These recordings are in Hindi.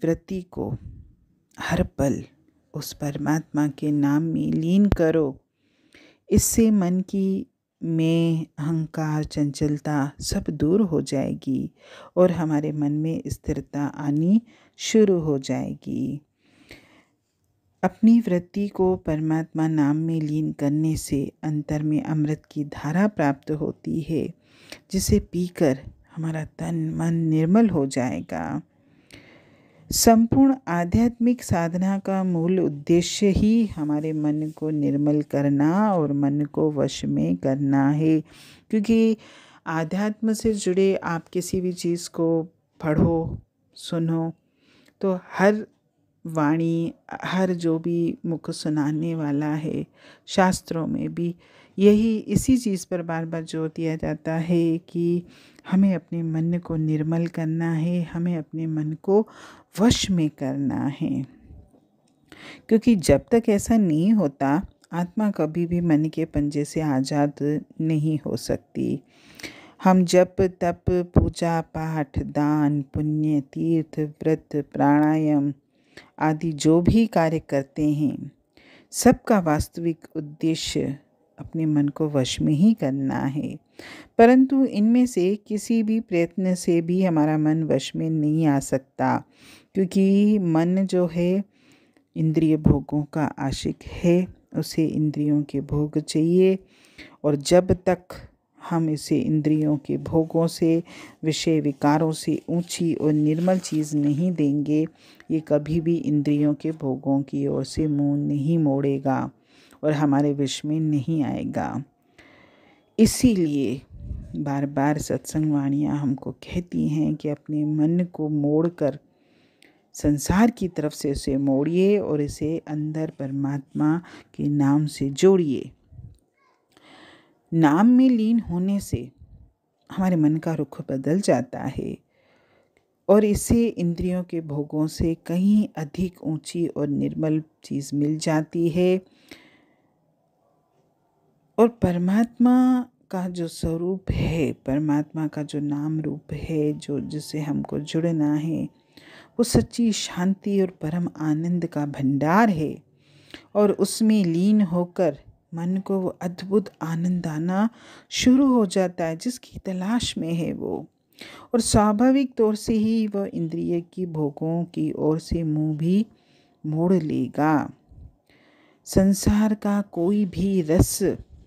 वृत्ति को हर पल उस परमात्मा के नाम में लीन करो। इससे मन की मैं, अहंकार, चंचलता सब दूर हो जाएगी और हमारे मन में स्थिरता आनी शुरू हो जाएगी। अपनी वृत्ति को परमात्मा नाम में लीन करने से अंतर में अमृत की धारा प्राप्त होती है, जिसे पीकर हमारा तन मन निर्मल हो जाएगा। संपूर्ण आध्यात्मिक साधना का मूल उद्देश्य ही हमारे मन को निर्मल करना और मन को वश में करना है। क्योंकि आध्यात्म से जुड़े आप किसी भी चीज़ को पढ़ो, सुनो, तो हर वाणी, हर जो भी मुख सुनाने वाला है, शास्त्रों में भी इसी चीज़ पर बार बार जोर दिया जाता है कि हमें अपने मन को निर्मल करना है, हमें अपने मन को वश में करना है। क्योंकि जब तक ऐसा नहीं होता, आत्मा कभी भी मन के पंजे से आज़ाद नहीं हो सकती। हम जप, तप, पूजा पाठ, दान, पुण्य, तीर्थ, व्रत, प्राणायाम आदि जो भी कार्य करते हैं, सबका वास्तविक उद्देश्य अपने मन को वश में ही करना है। परंतु इनमें से किसी भी प्रयत्न से भी हमारा मन वश में नहीं आ सकता, क्योंकि मन जो है इंद्रिय भोगों का आशिक है, उसे इंद्रियों के भोग चाहिए। और जब तक हम इसे इंद्रियों के भोगों से, विषय विकारों से ऊंची और निर्मल चीज़ नहीं देंगे, ये कभी भी इंद्रियों के भोगों की ओर से मुंह नहीं मोड़ेगा और हमारे विष में नहीं आएगा। इसीलिए बार बार सत्संग वाणियाँ हमको कहती हैं कि अपने मन को मोड़कर संसार की तरफ से उसे मोड़िए और इसे अंदर परमात्मा के नाम से जोड़िए। नाम में लीन होने से हमारे मन का रुख बदल जाता है और इसे इंद्रियों के भोगों से कहीं अधिक ऊंची और निर्मल चीज़ मिल जाती है। और परमात्मा का जो स्वरूप है, परमात्मा का जो नाम रूप है, जो जिससे हमको जुड़ना है, वो सच्ची शांति और परम आनंद का भंडार है। और उसमें लीन होकर मन को वो अद्भुत आनंद आना शुरू हो जाता है, जिसकी तलाश में है वो। और स्वाभाविक तौर से ही वह इंद्रिय की भोगों की ओर से मुंह भी मोड़ लेगा। संसार का कोई भी रस,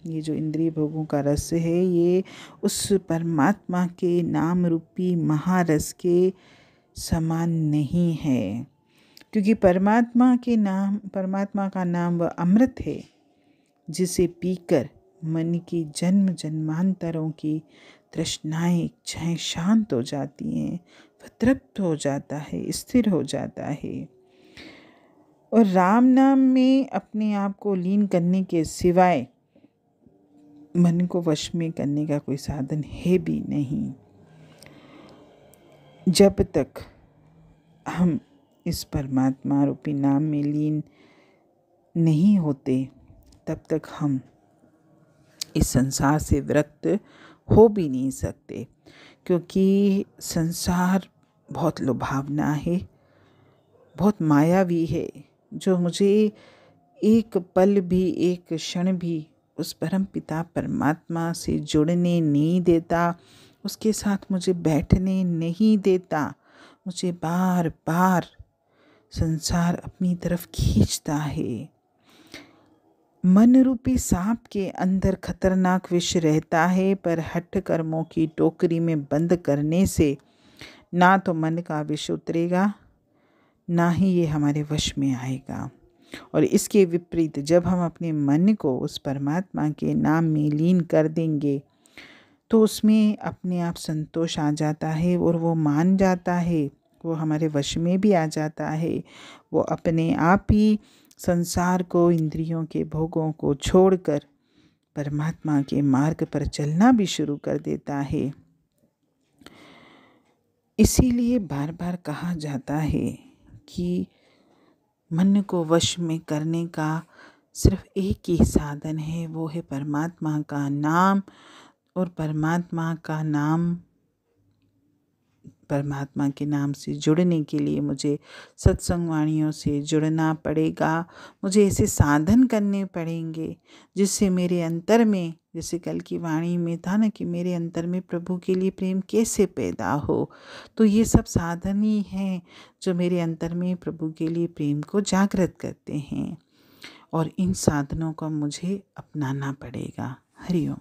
ये जो इंद्रिय भोगों का रस है, ये उस परमात्मा के नाम रूपी महारस के समान नहीं है। क्योंकि परमात्मा का नाम वह अमृत है, जिसे पीकर मन की जन्म जन्मांतरों की तृष्णाएं, इच्छाएं शांत हो जाती हैं, वह तृप्त हो जाता है, स्थिर हो जाता है। और राम नाम में अपने आप को लीन करने के सिवाय मन को वश में करने का कोई साधन है भी नहीं। जब तक हम इस परमात्मा रूपी नाम में लीन नहीं होते, तब तक हम इस संसार से विरक्त हो भी नहीं सकते। क्योंकि संसार बहुत लुभावना है, बहुत मायावी है, जो मुझे एक पल भी, एक क्षण भी उस परम पिता परमात्मा से जुड़ने नहीं देता, उसके साथ मुझे बैठने नहीं देता। मुझे बार बार संसार अपनी तरफ खींचता है। मन रूपी सांप के अंदर खतरनाक विष रहता है, पर हठ कर्मों की टोकरी में बंद करने से ना तो मन का विष उतरेगा, ना ही ये हमारे वश में आएगा। और इसके विपरीत जब हम अपने मन को उस परमात्मा के नाम में लीन कर देंगे, तो उसमें अपने आप संतोष आ जाता है और वो मान जाता है, वो हमारे वश में भी आ जाता है। वो अपने आप ही संसार को, इंद्रियों के भोगों को छोड़कर परमात्मा के मार्ग पर चलना भी शुरू कर देता है। इसीलिए बार बार कहा जाता है कि मन को वश में करने का सिर्फ एक ही साधन है, वो है परमात्मा का नाम। और परमात्मा का नाम परमात्मा के नाम से जुड़ने के लिए मुझे सत्संग वाणियों से जुड़ना पड़ेगा। मुझे ऐसे साधन करने पड़ेंगे जिससे मेरे अंतर में, जैसे कल की वाणी में था ना कि मेरे अंतर में प्रभु के लिए प्रेम कैसे पैदा हो, तो ये सब साधन ही हैं जो मेरे अंतर में प्रभु के लिए प्रेम को जागृत करते हैं, और इन साधनों को मुझे अपनाना पड़ेगा। हरि ओम।